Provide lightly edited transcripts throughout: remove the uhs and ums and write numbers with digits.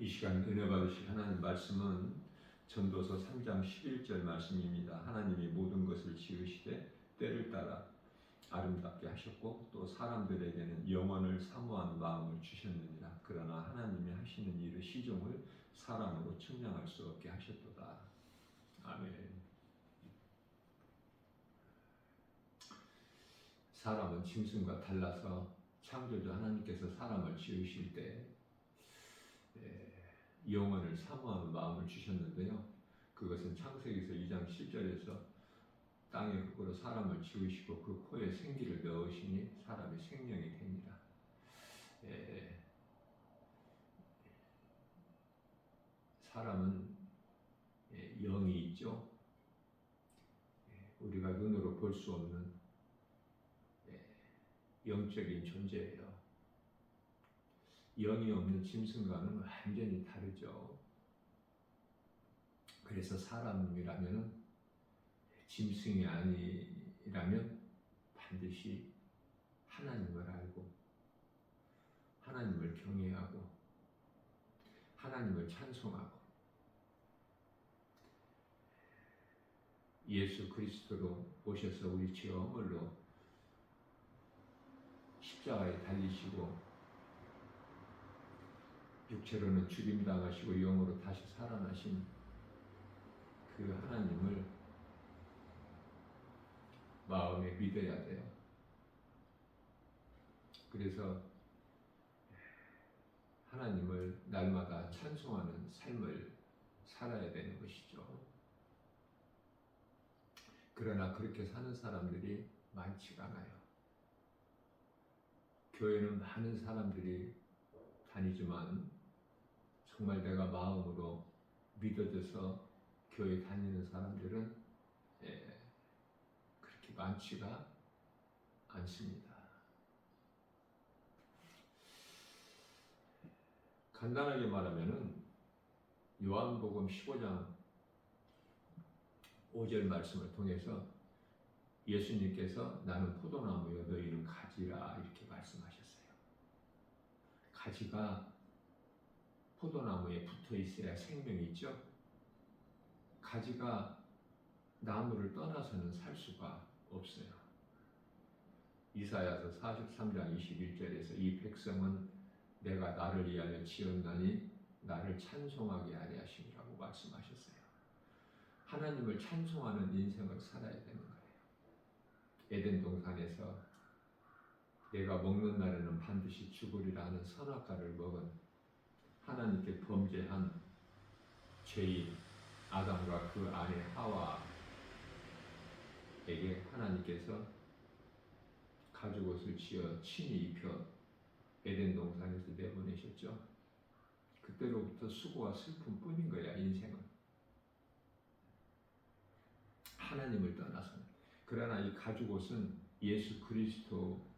이 시간 은혜 받으실 하나님 말씀은 전도서 3장 11절 말씀입니다. 하나님이 모든 것을 지으시되 때를 따라 아름답게 하셨고 또 사람들에게는 영원을 사모하는 마음을 주셨느니라. 그러나 하나님이 하시는 일의 시종을 사람으로 측량할 수 없게 하셨도다. 아멘. 사람은 짐승과 달라서 창조주 하나님께서 사람을 지으실 때 영원을 사모하는 마음을 주셨는데요. 그것은 창세기서 2장 7절에서 땅의 흙으로 사람을 지으시고 그 코에 생기를 넣으시니 사람이 생명이 되니라. 사람은 영이 있죠. 우리가 눈으로 볼 수 없는 영적인 존재예요. 영이 없는 짐승과는 완전히 다르죠. 그래서 사람이라면 짐승이 아니라면 반드시 하나님을 알고 하나님을 경외하고 하나님을 찬송하고 예수 그리스도로 오셔서 우리 죄 허물로 십자가에 달리시고 육체로는 죽임당하시고 영으로 다시 살아나신 그 하나님을 마음에 믿어야 돼요. 그래서 하나님을 날마다 찬송하는 삶을 살아야 되는 것이죠. 그러나 그렇게 사는 사람들이 많지가 않아요. 교회는 많은 사람들이 다니지만 정말 내가 마음으로 믿어져서 교회 다니는 사람들은 그렇게 많지가 않습니다. 간단하게 말하면은 요한복음 15장 5절 말씀을 통해서 예수님께서 나는 포도나무여 너희는 가지라 이렇게 말씀하셨어요. 가지가 포도나무에 붙어 있어야 생명이 있죠. 가지가 나무를 떠나서는 살 수가 없어요. 이사야서 43장 21절에서 이 백성은 내가 나를 위하여 지었나니 나를 찬송하게 하려 하심이라고 말씀하셨어요. 하나님을 찬송하는 인생을 살아야 되는 거예요. 에덴 동산에서 내가 먹는 날에는 반드시 죽으리라 하는 선악과를 먹은 하나님께 범죄한 죄인 아담과 그 아내 하와에게 하나님께서 가죽옷을 지어 친히 입혀 에덴 동산에서 내보내셨죠. 그때로부터 수고와 슬픔뿐인 거야. 인생은 하나님을 떠나서는. 그러나 이 가죽옷은 예수 그리스도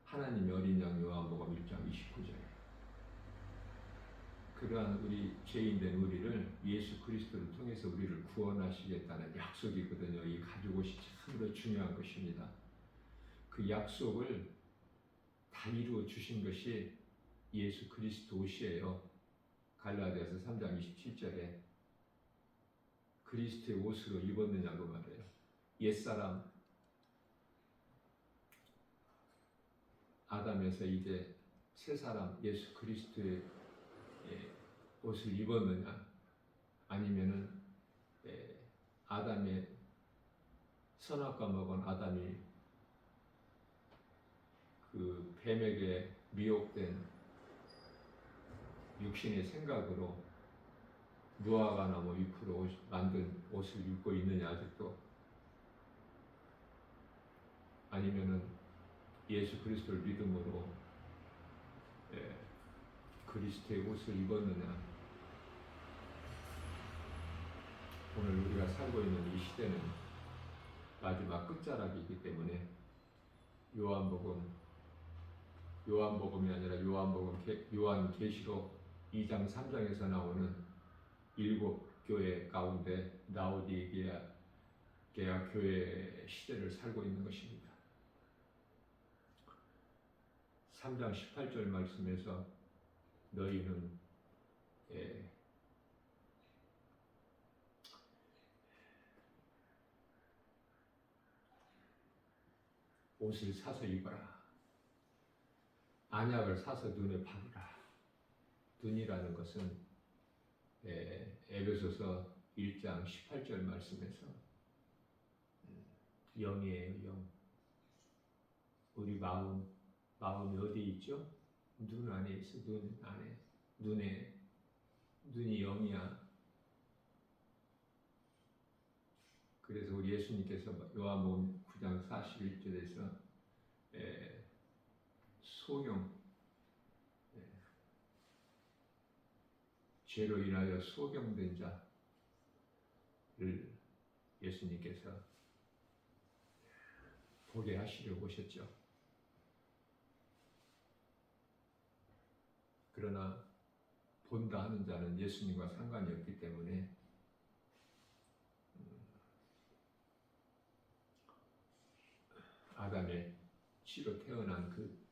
하나님의 어린 양 요한복음 1장 29절에 그러한 우리 죄인된 우리를 예수 그리스도를 통해서 우리를 구원하시겠다는 약속이거든요. 이 가죽옷이 참으로 중요한 것입니다. 그 약속을 다 이루어 주신 것이 예수 그리스도 옷이에요. 갈라디아서 3장 27절에 그리스도의 옷으로 입었느냐고 말해요. 옛사람 아담에서 이제 새사람 예수 그리스도의 옷을 입었느냐 아니면은 아담의 선악과 먹은 아담이 그 뱀에게 미혹된 육신의 생각으로 무화과 나무 잎으로 만든 옷을 입고 있느냐 아직도 아니면은 예수 그리스도를 믿음으로 그리스도의 옷을 입었느냐. 오늘 우리가 살고 있는 이 시대는 마지막 끝자락이기 때문에 요한복음이 아니라 요한계시록 2장 3장에서 나오는 7 교회 가운데 라오디게아 교회 시대를 살고 있는 것입니다. 3장 18절 말씀에서 너희는 예, 옷을 사서 입어라. 안약을 사서 눈에 바르라. 눈이라는 것은 에베소서 1장 18절 말씀에서 영이에요, 영. 우리 마음이 어디에 있죠? 눈 안에 있어, 눈 안에. 눈이 영이야. 그래서 우리 예수님께서 요한복음 9장 41절에서 소경, 죄로 인하여 소경된 자를 예수님께서 보게 하시려고 오셨죠. 그러나 본다 하는 자는 예수님과 상관이 없기 때문에 아담의 씨로 태어난 그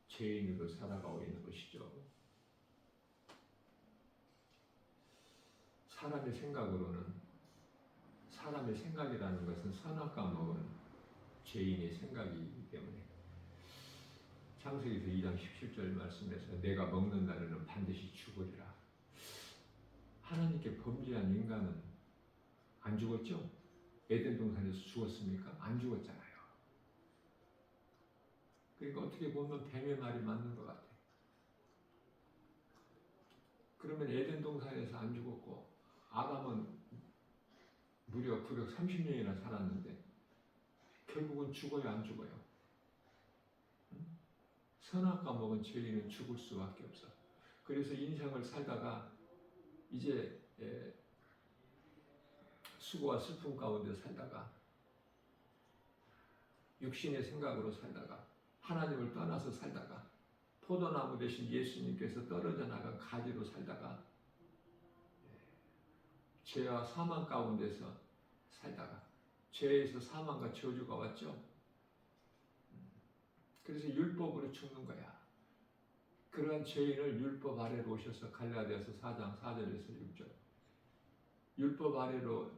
죄인으로 살아가고 있는 것이죠. 사람의 생각이라는 것은 선악과 먹은 죄인의 생각이기 때문에 창세기서 2장 17절 말씀에서 내가 먹는 날에는 반드시 죽으리라. 하나님께 범죄한 인간은 안 죽었죠? 에덴 동산에서 죽었습니까? 안 죽었잖아요. 그러니까 어떻게 보면 뱀의 말이 맞는 것 같아요. 그러면 에덴 동산에서 안 죽었고 아담은 무려 930년이나 살았는데 결국은 죽어요, 안 죽어요? 선악과 먹은 죄인은 죽을 수밖에 없어. 그래서 인생을 살다가 이제 수고와 슬픔 가운데 살다가 육신의 생각으로 살다가 하나님을 떠나서 살다가 포도나무 대신 예수님께서 떨어져 나간 가지로 살다가 죄와 사망 가운데서 살다가 죄에서 사망과 저주가 왔죠. 그래서 율법으로 죽는 거야. 그러한 죄인을 율법 아래로 오셔서 갈라디아서 4장 4절에서 6절 율법 아래로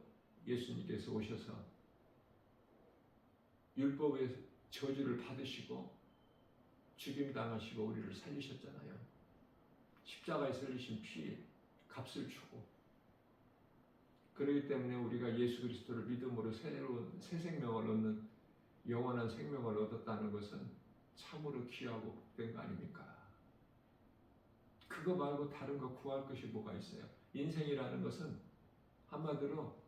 예수님께서 오셔서 율법의 저주를 받으시고 죽임당하시고 우리를 살리셨잖아요. 십자가에서 흘리신 피 값을 주고 그렇기 때문에 우리가 예수 그리스도를 믿음으로 새로운 새 생명을 얻는 영원한 생명을 얻었다는 것은 참으로 귀하고 복된 거 아닙니까? 그거 말고 다른 거 구할 것이 뭐가 있어요? 인생이라는 것은 한마디로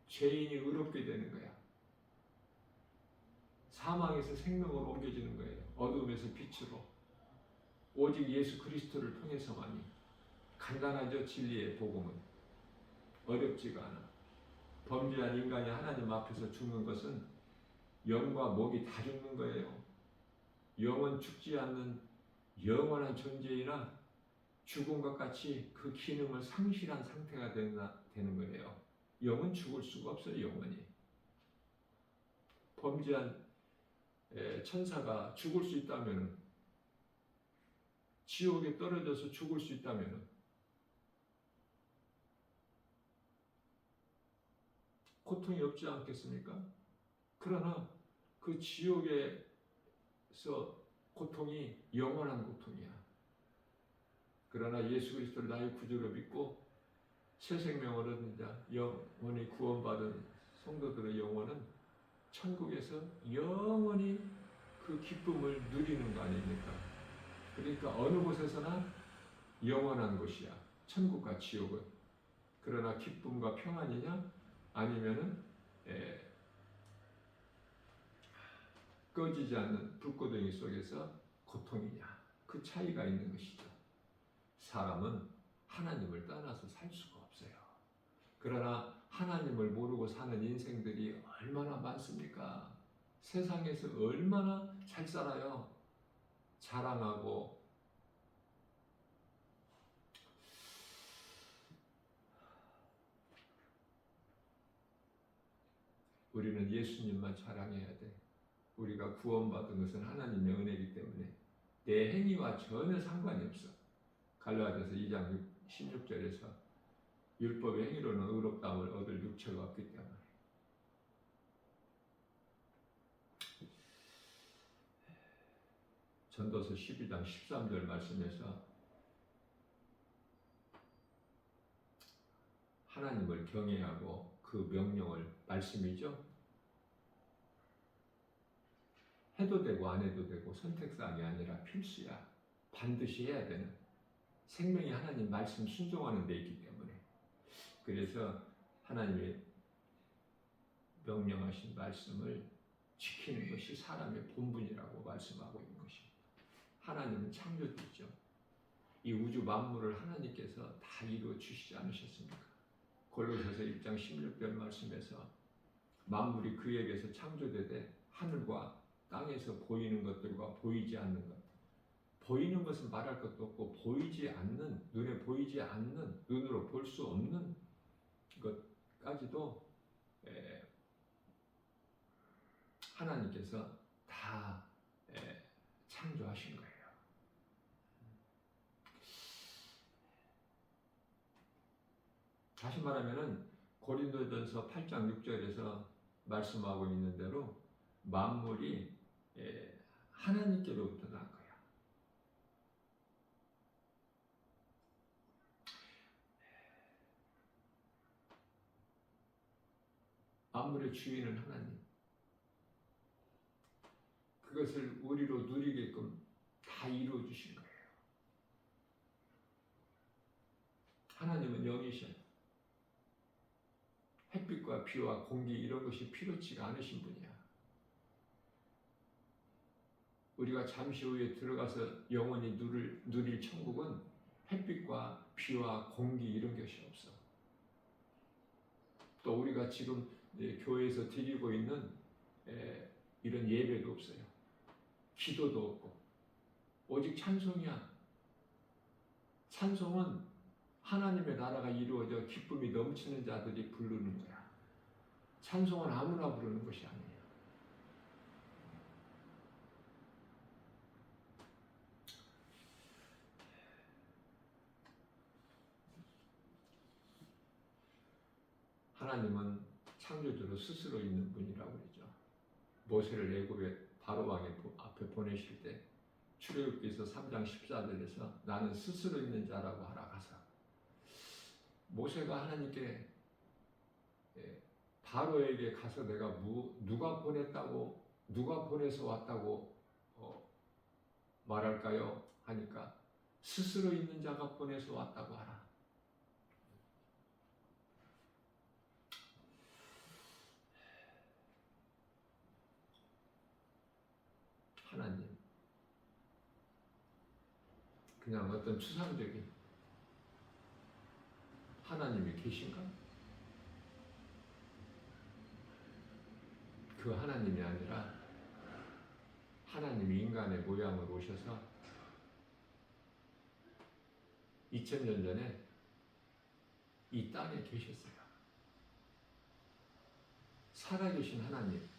죄인이 의롭게 되는 거야. 사망에서 생명으로 옮겨지는 거예요. 어둠에서 빛으로. 오직 예수 그리스도를 통해서만이. 간단하죠, 진리의 복음은. 어렵지가 않아. 범죄한 인간이 하나님 앞에서 죽는 것은 영과 몸이 다 죽는 거예요. 영은 죽지 않는 영원한 존재이나 죽음과 같이 그 기능을 상실한 상태가 되는 거예요. 영은 죽을 수가 없어요, 영원히. 범죄한 천사가 죽을 수 있다면, 지옥에 떨어져서 죽을 수 있다면, 고통이 없지 않겠습니까? 그러나 그 지옥에서 고통이 영원한 고통이야. 그러나 예수 그리스도를 나의 구주로 믿고 새 생명을 얻는 자, 영원히 구원받은 성도들의 영혼은 천국에서 영원히 그 기쁨을 누리는 거 아닙니까? 그러니까 어느 곳에서나 영원한 곳이야. 천국과 지옥은. 그러나 기쁨과 평안이냐? 아니면은 꺼지지 않는 불고덩이 속에서 고통이냐? 그 차이가 있는 것이죠. 사람은 하나님을 떠나서 살 수가 없어요. 그러나 하나님을 모르고 사는 인생들이 얼마나 많습니까? 세상에서 얼마나 잘 살아요. 자랑하고 우리는 예수님만 자랑해야 돼. 우리가 구원받은 것은 하나님의 은혜이기 때문에 내 행위와 전혀 상관이 없어. 갈라디아서 2장 16절에서 율법의 행위로는 의롭다함을 얻을 육체가 없기 때문에. 전도서 12장 13절 말씀에서 하나님을 경외하고 그 명령을, 말씀이죠, 해도 되고 안 해도 되고 선택사항이 아니라 필수야. 반드시 해야 되는, 생명이 하나님 말씀 순종하는 데 있기 때문에. 그래서 하나님의 명령하신 말씀을 지키는 것이 사람의 본분이라고 말씀하고 있는 것입니다. 하나님은 창조주죠. 이 우주 만물을 하나님께서 다 이루어 주시지 않으셨습니까? 골로새서 1장 16절 말씀에서 만물이 그에게서 창조되되 하늘과 땅에서 보이는 것들과 보이지 않는 것, 보이는 것은 말할 것도 없고 보이지 않는, 눈에 보이지 않는, 눈으로 볼 수 없는 것까지도 하나님께서 다 창조하신 거예요. 다시 말하면은 고린도전서 8장 6절에서 말씀하고 있는 대로 만물이 하나님께로부터 난 거야. 만물의 주인은 하나님. 그것을 우리로 누리게끔 다 이루어 주신 거예요. 하나님은 영이셔요. 햇빛과 비와 공기 이런 것이 필요치가 않으신 분이야. 우리가 잠시 후에 들어가서 영원히 누릴 천국은 햇빛과 비와 공기 이런 것이 없어. 또 우리가 지금 교회에서 드리고 있는 이런 예배도 없어요. 기도도 없고 오직 찬송이야. 찬송은 하나님의 나라가 이루어져 기쁨이 넘치는 자들이 부르는 거야. 찬송은 아무나 부르는 것이 아니에요. 하나님은 창조주로 스스로 있는 분이라고 그러죠. 모세를 애굽의 바로 왕의 앞에 보내실 때 출애굽기서 3장 14절에서 나는 스스로 있는 자라고 하라 가서, 모세가 하나님께 바로에게 가서 내가 누가 보냈다고, 누가 보내서 왔다고 말할까요? 하니까 스스로 있는 자가 보내서 왔다고 하라. 하나님, 그냥 어떤 추상적인 하나님이 계신가? 그 하나님이 아니라 하나님이 인간의 모양으로 오셔서 2000년 전에 이 땅에 계셨어요. 살아계신 하나님.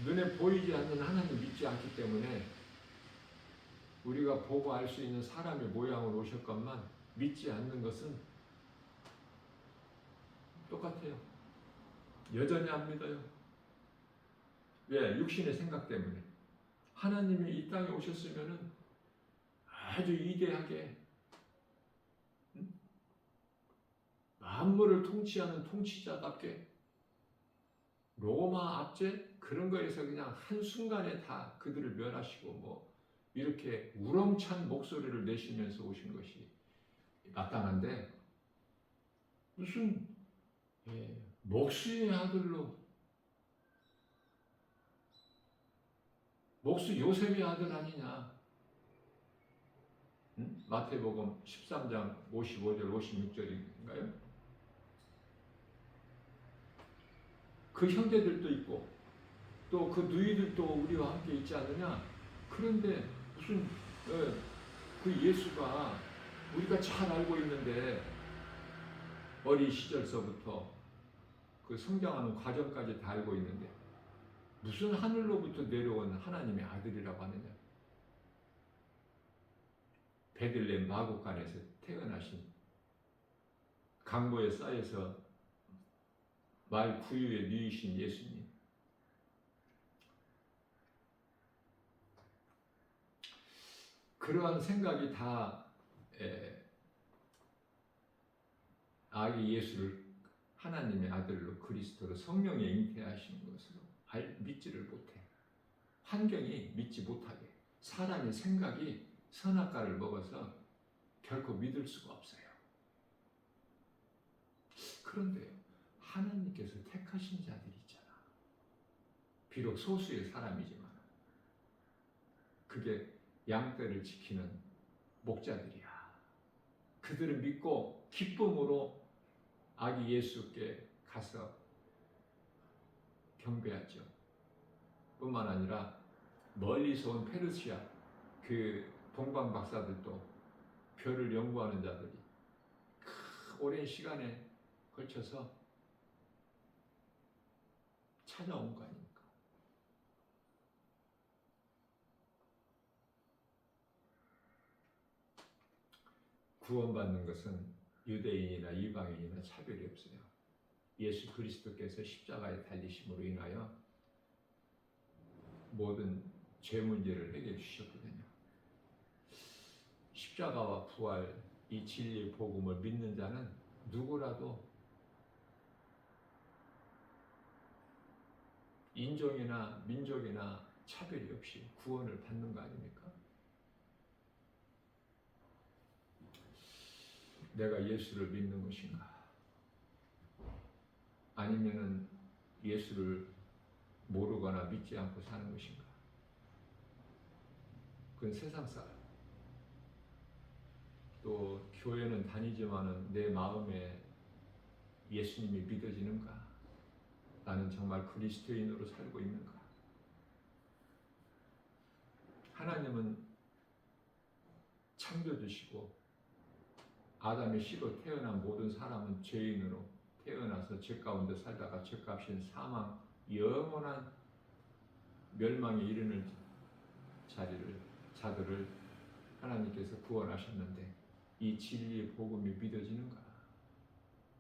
눈에 보이지 않는 하나님 믿지 않기 때문에 우리가 보고 알 수 있는 사람의 모양으로 오셨건만 믿지 않는 것은 똑같아요. 여전히 안 믿어요. 왜? 육신의 생각 때문에. 하나님이 이 땅에 오셨으면은 아주 위대하게 만물을 통치하는 통치자답게 로마 압제 그런 거에서 그냥 한순간에 다 그들을 멸하시고 뭐 이렇게 우렁찬 목소리를 내시면서 오신 것이 마땅한데 무슨 목수의 아들로, 목수 요셉의 아들 아니냐. 마태복음 13장 55절 56절인가요? 그 형제들도 있고 또 그 누이들도 우리와 함께 있지 않느냐. 그런데 무슨 그 예수가 우리가 잘 알고 있는데 어린 시절서부터 그 성장하는 과정까지 다 알고 있는데 무슨 하늘로부터 내려온 하나님의 아들이라고 하느냐. 베들레헴 마구간에서 태어나신 강보에 쌓여서 말 구유에 누이신 예수님. 그러한 생각이 다 아기 예수를 하나님의 아들로 그리스도로 성령에 잉태하신 것으로 믿지를 못해. 환경이 믿지 못하게. 사람의 생각이 선악과를 먹어서 결코 믿을 수가 없어요. 그런데요, 하나님께서 택하신 자들이 있잖아. 비록 소수의 사람이지만 그게 양떼를 지키는 목자들이야. 그들을 믿고 기쁨으로 아기 예수께 가서 경배하죠. 뿐만 아니라 멀리서 온 페르시아 그 동방 박사들도 별을 연구하는 자들이 오랜 시간에 걸쳐서 찾아온 거 아닙니까? 구원받는 것은 유대인이나 이방인이나 차별이 없어요. 예수 그리스도께서 십자가에 달리심으로 인하여 모든 죄 문제를 해결해 주셨거든요. 십자가와 부활, 이 진리의 복음을 믿는 자는 누구라도 인종이나 민족이나 차별이 없이 구원을 받는 거 아닙니까? 내가 예수를 믿는 것인가? 아니면은 예수를 모르거나 믿지 않고 사는 것인가? 그건 세상 사람. 또 교회는 다니지만은 내 마음에 예수님이 믿어지는가? 나는 정말 그리스도인으로 살고 있는가? 하나님은 창조주시고 아담의 씨로 태어난 모든 사람은 죄인으로 태어나서 죄 가운데 살다가 죄값인 사망, 영원한 멸망에 이르는 자들을 하나님께서 구원하셨는데 이 진리의 복음이 믿어지는가?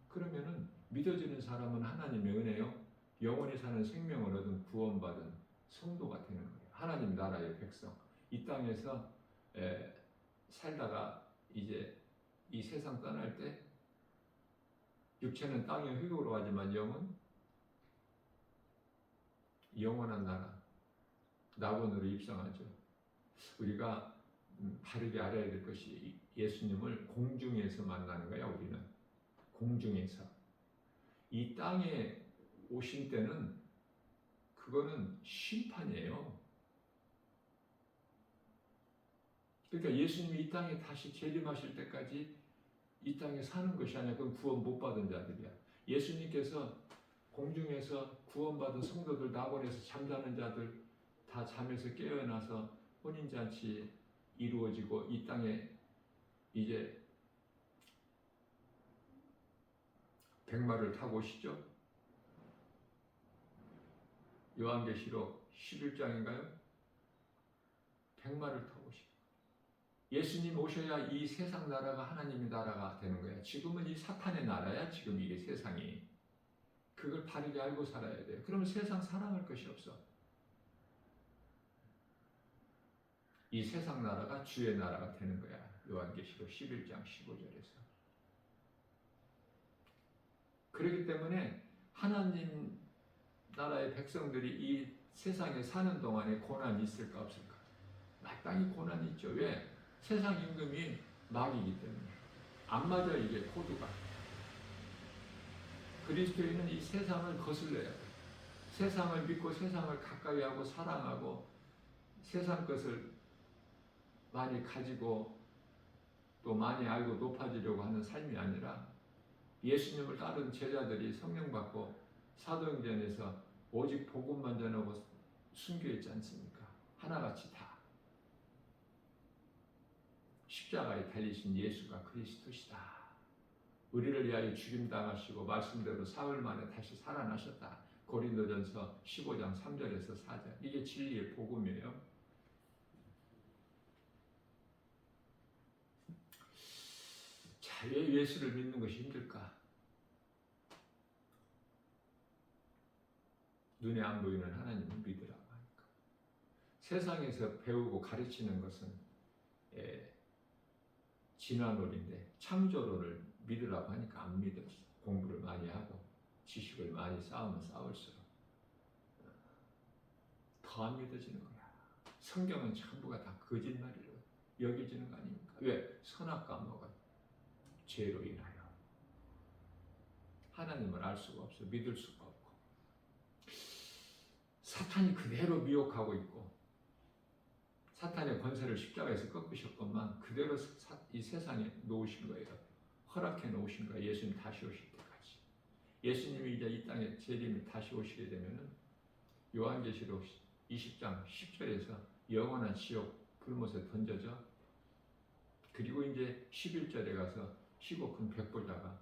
그러면은 믿어지는 사람은 하나님의 은혜요, 영원히 사는 생명을 얻은 구원받은 성도가 되는 거예요. 하나님 나라의 백성. 이 땅에서 살다가 이제 이 세상 떠날 때 육체는 땅의 흙으로 가지만 영은 영원한 나라 낙원으로 입성하죠. 우리가 바르게 알아야 될 것이 예수님을 공중에서 만나는 거야. 우리는 공중에서. 이 땅에 오신 때는 그거는 심판이에요. 그러니까 예수님이 이 땅에 다시 재림하실 때까지 이 땅에 사는 것이 아니라 그건 구원 못 받은 자들이야. 예수님께서 공중에서 구원받은 성도들 낙원에서 잠자는 자들 다 잠에서 깨어나서 혼인잔치 이루어지고 이 땅에 이제 백마를 타고 오시죠. 요한계시록 11장인가요? 백마를 타고 오시고 예수님 오셔야 이 세상 나라가 하나님의 나라가 되는 거야. 지금은 이 사탄의 나라야. 지금 이게 세상이. 그걸 바르게 알고 살아야 돼요. 그러면 세상 사랑할 것이 없어. 이 세상 나라가 주의 나라가 되는 거야. 요한계시록 11장 15절에서. 그렇기 때문에 하나님 나라의 백성들이 이 세상에 사는 동안에 고난이 있을까 없을까? 마땅히 고난이 있죠. 왜? 세상 임금이 마귀이기 때문에. 안 맞아 이게 코드가. 그리스도인은 이 세상을 거슬러야 돼. 세상을 믿고 세상을 가까이 하고 사랑하고 세상 것을 많이 가지고 또 많이 알고 높아지려고 하는 삶이 아니라 예수님을 따른 제자들이 성령 받고 사도행전에서 오직 복음만 전하고 순교했지 않습니까? 하나같이 다. 십자가에 달리신 예수가 그리스도시다. 우리를 위하여 죽임당하시고 말씀대로 사흘 만에 다시 살아나셨다. 고린도전서 15장 3절에서 4절. 이게 진리의 복음이에요. 왜 예수를 믿는 것이 힘들까? 눈에 안 보이는 하나님을 믿으라고 하니까. 세상에서 배우고 가르치는 것은 진화론인데 창조론을 믿으라고 하니까 안 믿었어. 공부를 많이 하고 지식을 많이 쌓으면 쌓을수록 더 안 믿어지는 거야. 성경은 전부가 다 거짓말이로 여겨지는 거 아닙니까? 왜? 선악과 먹은 죄로 인하여 하나님을 알 수가 없어. 믿을 수가 없고 사탄이 그대로 미혹하고 있고 사탄의 권세를 십자가에서 꺾으셨건만 그대로 이 세상에 놓으신 거예요. 허락해 놓으신 거예요. 예수님 다시 오실 때까지. 예수님이 이제 이 땅에 재림이 다시 오시게 되면은 요한계시록 20장 10절에서 영원한 지옥 불못에 던져져 그리고 이제 11절에 가서 희고 큰 백보자가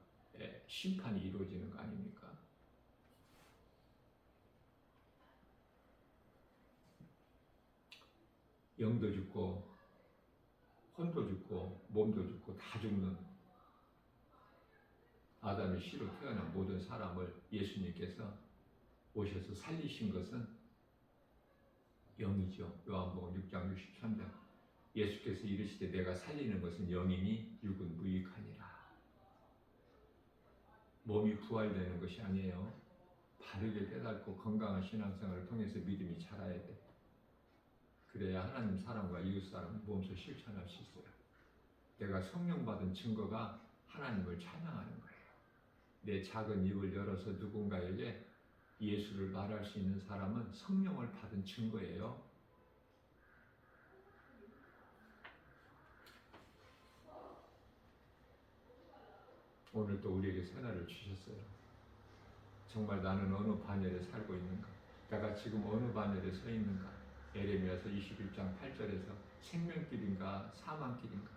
심판이 이루어지는 거 아닙니까? 영도 죽고 혼도 죽고 몸도 죽고 다 죽는 아담의 씨로 태어난 모든 사람을 예수님께서 오셔서 살리신 것은 영이죠. 요한복음 6장 63절 예수께서 이르시되 내가 살리는 것은 영이니 육은 무익하니라. 몸이 부활되는 것이 아니에요. 바르게 깨닫고 건강한 신앙생활을 통해서 믿음이 자라야 돼. 그래야 하나님 사람과 이웃 사람을 몸소 실천할 수 있어요. 내가 성령 받은 증거가 하나님을 찬양하는 거예요. 내 작은 입을 열어서 누군가에게 예수를 말할 수 있는 사람은 성령을 받은 증거예요. 오늘 또 우리에게 새날을 주셨어요. 정말 나는 어느 반열에 살고 있는가? 내가 지금 어느 반열에 서 있는가? 에레미야서 21장 8절에서 생명길인가 사망길인가?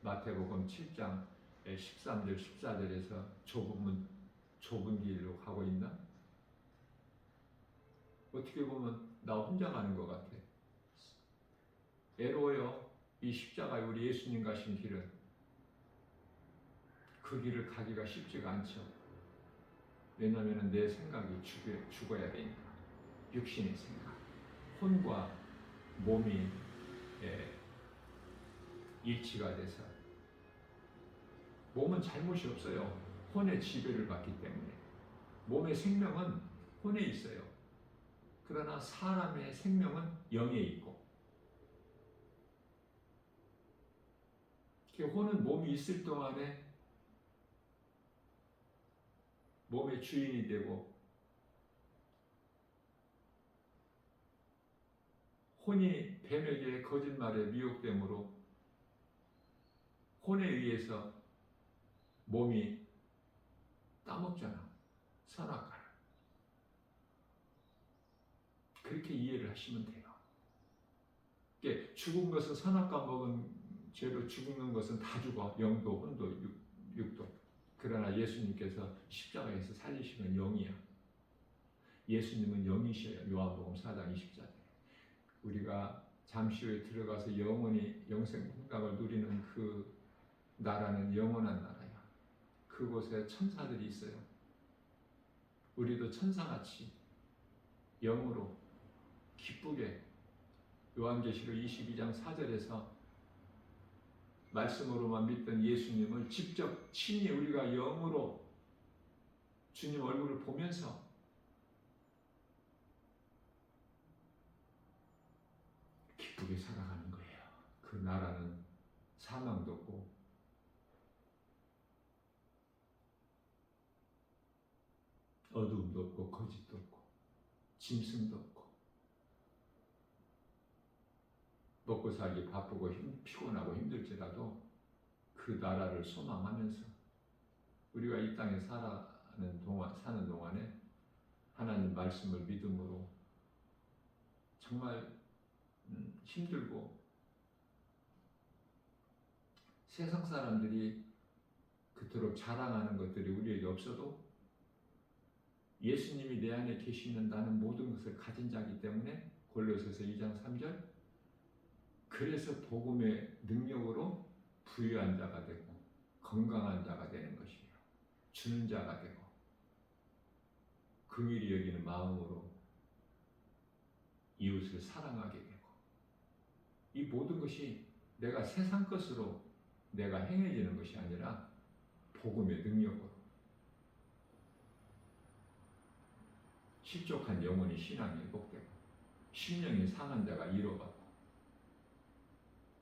마태복음 7장 13절 14절에서 좁은 길로 가고 있나? 어떻게 보면 나 혼자 가는 것 같아. 외로워요. 이 십자가에 우리 예수님 가신 길은 그 길을 가기가 쉽지가 않죠. 왜냐하면 내 생각이 죽어야 되니까. 육신의 생각. 혼과 몸이 일치가 돼서 몸은 잘못이 없어요. 혼의 지배를 받기 때문에. 몸의 생명은 혼에 있어요. 그러나 사람의 생명은 영에 있고 혼은 몸이 있을 동안에 몸의 주인이 되고 혼이 뱀에게 거짓말에 미혹됨으로 혼에 의해서 몸이 따먹잖아. 선악과를. 그렇게 이해를 하시면 돼요. 죽은 것은 선악과 먹은 죄로 죽는 것은 다 죽어. 영도, 혼도, 육도. 그러나 예수님께서 십자가에서 살리시는 영이야. 예수님은 영이셔요. 요한복음 4장 20절에. 우리가 잠시 후에 들어가서 영원히 영생 풍각을 누리는 그 나라는 영원한 나라야. 그곳에 천사들이 있어요. 우리도 천사같이 영으로 기쁘게 요한계시록 22장 4절에서 말씀으로만 믿던 예수님을 직접 친히 우리가 영으로 주님 얼굴을 보면서 기쁘게 살아가는 거예요. 그 나라는 사망도 없고 어두움도 없고 거짓도 없고 짐승도 없고 먹고 살기 바쁘고 피곤하고 힘들지라도 그 나라를 소망하면서 우리가 이 땅에 사는 동안에 하나님 말씀을 믿음으로 정말 힘들고 세상 사람들이 그토록 자랑하는 것들이 우리에게 없어도 예수님이 내 안에 계시는 나는 모든 것을 가진 자이기 때문에 골로새서 2장 3절 그래서 복음의 능력으로 부유한 자가 되고 건강한 자가 되는 것이며 주는 자가 되고 긍휼히 여기는 마음으로 이웃을 사랑하게 되고 이 모든 것이 내가 세상 것으로 내가 행해지는 것이 아니라 복음의 능력으로 실족한 영혼의 신앙이 회복되고 심령이 상한 자가 위로받고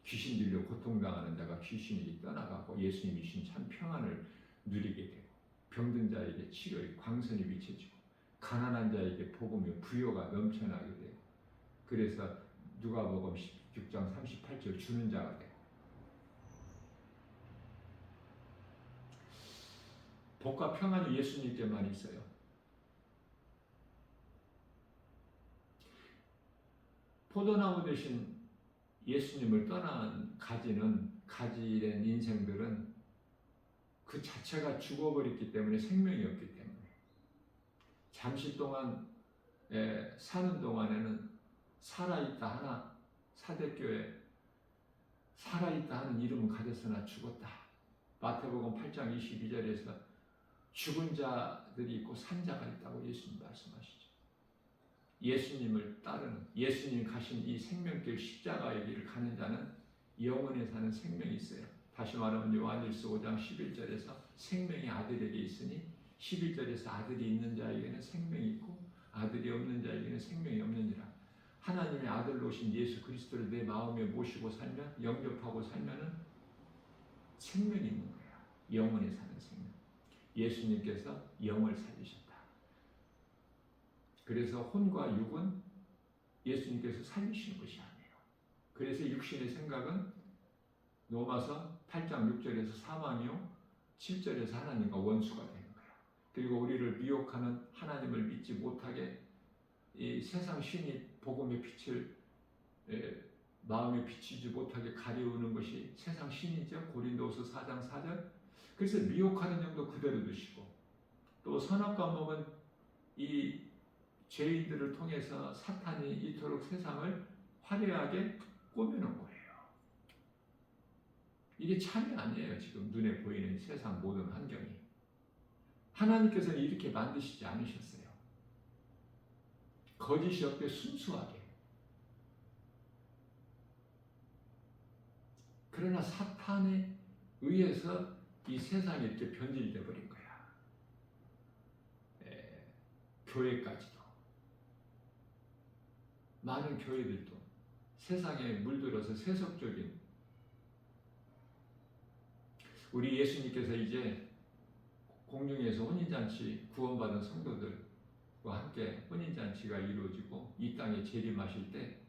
귀신 들려 고통당하는 자가 귀신이 떠나가고 예수님이 주신 참 평안을 누리게 되고 병든 자에게 치료의 광선이 비춰지고 가난한 자에게 복음의 부여가 넘쳐나게 되고 그래서 누가복음 16장 38절 주는 자가 되고 복과 평안이 예수님께만 있어요. 포도나무 대신 예수님을 떠난 가지된 인생들은 그 자체가 죽어버렸기 때문에 생명이 없기 때문에 잠시 동안 사는 동안에는 살아있다 하나 사대교회 살아있다 하는 이름은 가졌으나 죽었다. 마태복음 8장 22절에서 죽은 자들이 있고 산 자가 있다고 예수님 말씀하시죠. 예수님을 따르는 예수님 가신 이 생명길 십자가의 길을 가는 자는 영원에 사는 생명이 있어요. 다시 말하면 요한일서 5장 11절에서 생명이 아들에게 있으니 11절에서 아들이 있는 자에게는 생명이 있고 아들이 없는 자에게는 생명이 없느니라. 하나님의 아들로 오신 예수 그리스도를 내 마음에 모시고 살면 영접하고 살면은 생명이 있는 거야. 영원에 사는 생명. 예수님께서 영을 살리셨다. 그래서 혼과 육은 예수님께서 살리시는 것이 아니에요. 그래서 육신의 생각은 로마서 8장 6절에서 사망이요 7절에서 하나님과 원수가 되는 거야. 그리고 우리를 미혹하는 하나님을 믿지 못하게 이 세상 신이 복음의 빛을 마음에 비치지 못하게 가려우는 것이 세상 신이죠. 고린도후서 4장 4절. 그래서 미혹하는 영도 그대로 두시고 또 선악과 먹은 이 죄인들을 통해서 사탄이 이토록 세상을 화려하게 꾸며놓은 거예요. 이게 참이 아니에요. 지금 눈에 보이는 세상 모든 환경이. 하나님께서는 이렇게 만드시지 않으셨어요. 거짓이 없게 순수하게. 그러나 사탄에 의해서 이 세상이 이렇게 변질돼 버린 거야. 교회까지도. 많은 교회들도 세상에 물들어서 세속적인 우리 예수님께서 이제 공중에서 혼인잔치 구원받은 성도들과 함께 혼인잔치가 이루어지고 이 땅에 재림하실 때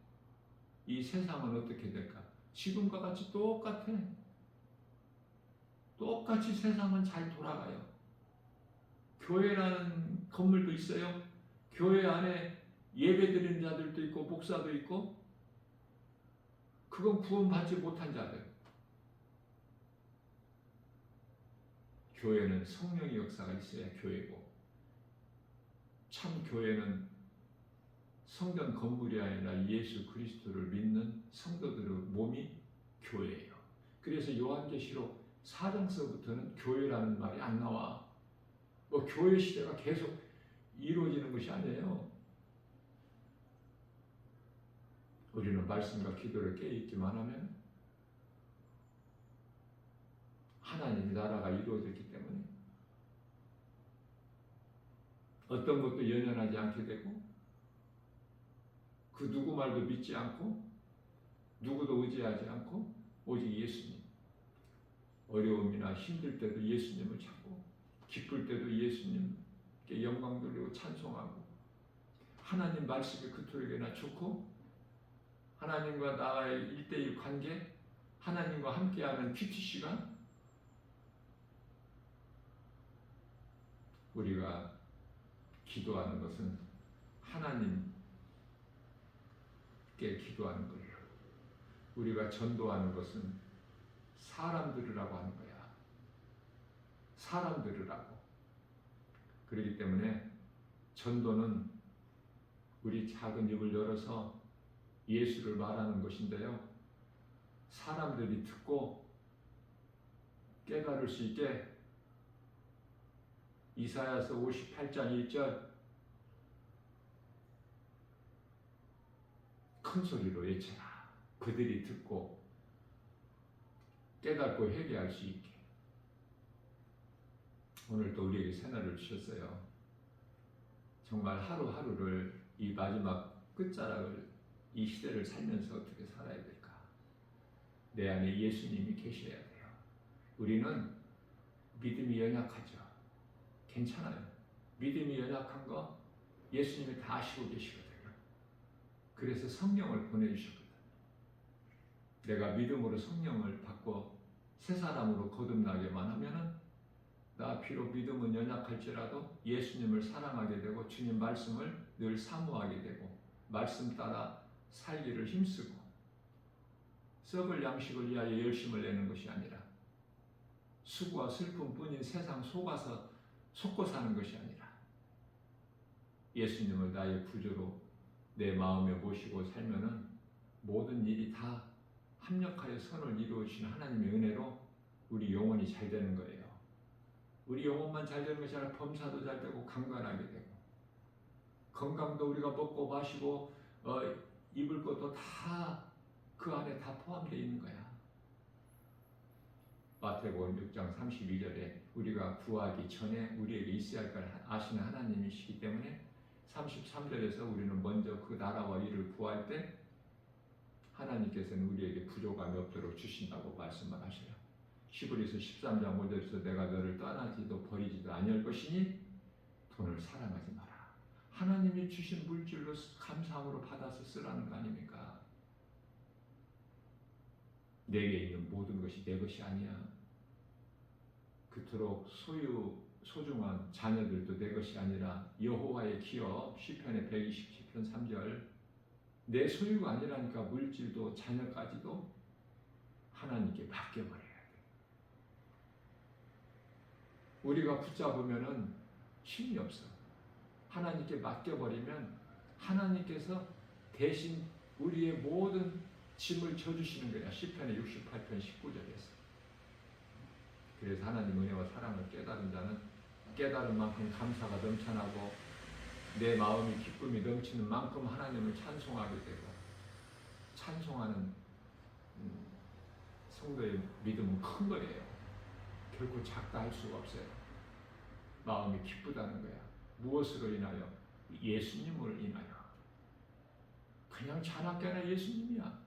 이 세상은 어떻게 될까? 지금과 같이 똑같아. 똑같이 세상은 잘 돌아가요. 교회라는 건물도 있어요. 교회 안에 예배드리는 자들도 있고 목사도 있고 그건 구원받지 못한 자들. 교회는 성령의 역사가 있어야 교회고 참 교회는 성전 건물이 아니라 예수 그리스도를 믿는 성도들의 몸이 교회예요. 그래서 요한계시록 4장서부터는 교회라는 말이 안 나와. 뭐 교회 시대가 계속 이루어지는 것이 아니에요. 우리는 말씀과 기도를 깨있기만 하면 하나님의 나라가 이루어졌기 때문에 어떤 것도 연연하지 않게 되고 그 누구 말도 믿지 않고 누구도 의지하지 않고 오직 예수님. 어려움이나 힘들 때도 예수님을 찾고 기쁠 때도 예수님께 영광 돌리고 찬송하고 하나님 말씀이 그토록이나 좋고 하나님과 나의 1대1 관계 하나님과 함께하는 큐티 시간 우리가 기도하는 것은 하나님께 기도하는 거예요. 우리가 전도하는 것은 사람 들으라고 하는 거야. 사람 들으라고. 그렇기 때문에 전도는 우리 작은 입을 열어서 예수를 말하는 것인데요. 사람들이 듣고 깨달을 수 있게 이사야서 58장 1절 큰 소리로 외쳐라. 그들이 듣고 깨닫고 회개할 수 있게. 오늘도 우리에게 새날을 주셨어요. 정말 하루하루를 이 마지막 끝자락을 이 시대를 살면서 어떻게 살아야 될까? 내 안에 예수님이 계셔야 돼요. 우리는 믿음이 연약하죠. 괜찮아요. 믿음이 연약한 거 예수님이 다 아시고 계시거든요. 그래서 성령을 보내주셨거든요. 내가 믿음으로 성령을 받고 새 사람으로 거듭나게만 하면은 나 비록 믿음은 연약할지라도 예수님을 사랑하게 되고 주님 말씀을 늘 사모하게 되고 말씀 따라 살기를 힘쓰고 썩을 양식을 위하여 열심을 내는 것이 아니라 수고와 슬픔뿐인 세상 속고 사는 것이 아니라 예수님을 나의 구주로 내 마음에 모시고 살면은 모든 일이 다 합력하여 선을 이루어주시는 하나님의 은혜로 우리 영혼이 잘 되는 거예요. 우리 영혼만 잘 되는 것이 아니라 범사도 잘 되고 강건하게 되고 건강도 우리가 먹고 마시고 입을 것도 다 그 안에 다 포함되어 있는 거야. 마태복음 6장 32절에 우리가 구하기 전에 우리에게 있어야 할 걸 아시는 하나님이시기 때문에 33절에서 우리는 먼저 그 나라와 일을 구할 때 하나님께서는 우리에게 부족함이 없도록 주신다고 말씀을 하셔요. 히브리서 13장 5절에서 내가 너를 떠나지도 버리지도 아니할 것이니 돈을 사랑하지 마라. 하나님이 주신 물질로 감사함으로 받아서 쓰라는 거 아닙니까? 내게 있는 모든 것이 내 것이 아니야. 그토록 소중한 자녀들도 내 것이 아니라 여호와의 기업 시편의 127편 3절 내 소유가 아니라니까 물질도 자녀까지도 하나님께 맡겨버려야 돼. 우리가 붙잡으면은 힘이 없어. 하나님께 맡겨버리면 하나님께서 대신 우리의 모든 짐을 져주시는 거야. 시편의 68편 19절에서. 그래서 하나님 은혜와 사랑을 깨달은 자는 깨달은 만큼 감사가 넘쳐나고 내 마음이 기쁨이 넘치는 만큼 하나님을 찬송하게 되고 찬송하는 성도의 믿음은 큰 거예요. 결코 작다 할 수가 없어요. 마음이 기쁘다는 거야. 무엇으로 인하여? 예수님을 인하여. 그냥 자나깨나 예수님이야.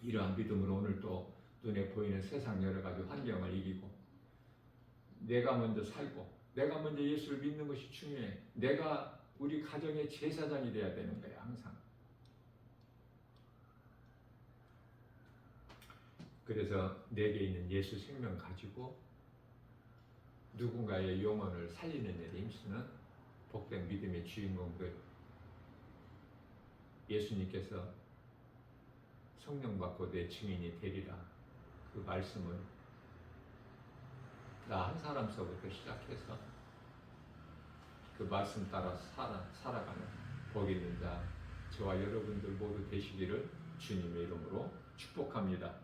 이러한 믿음으로 오늘 또 눈에 보이는 세상 여러 가지 환경을 이기고 내가 먼저 살고 내가 먼저 예수를 믿는 것이 중요해. 내가 우리 가정의 제사장이 돼야 되는 거야. 항상. 그래서 내게 있는 예수 생명 가지고 누군가의 영혼을 살리는 일에 힘쓰는 복된 믿음의 주인공들. 예수님께서 성령 받고 내 증인이 되리라. 그 말씀을 나 한 사람서부터 시작해서 그 말씀 따라 살아가는 복 있는 자 저와 여러분들 모두 되시기를 주님의 이름으로 축복합니다.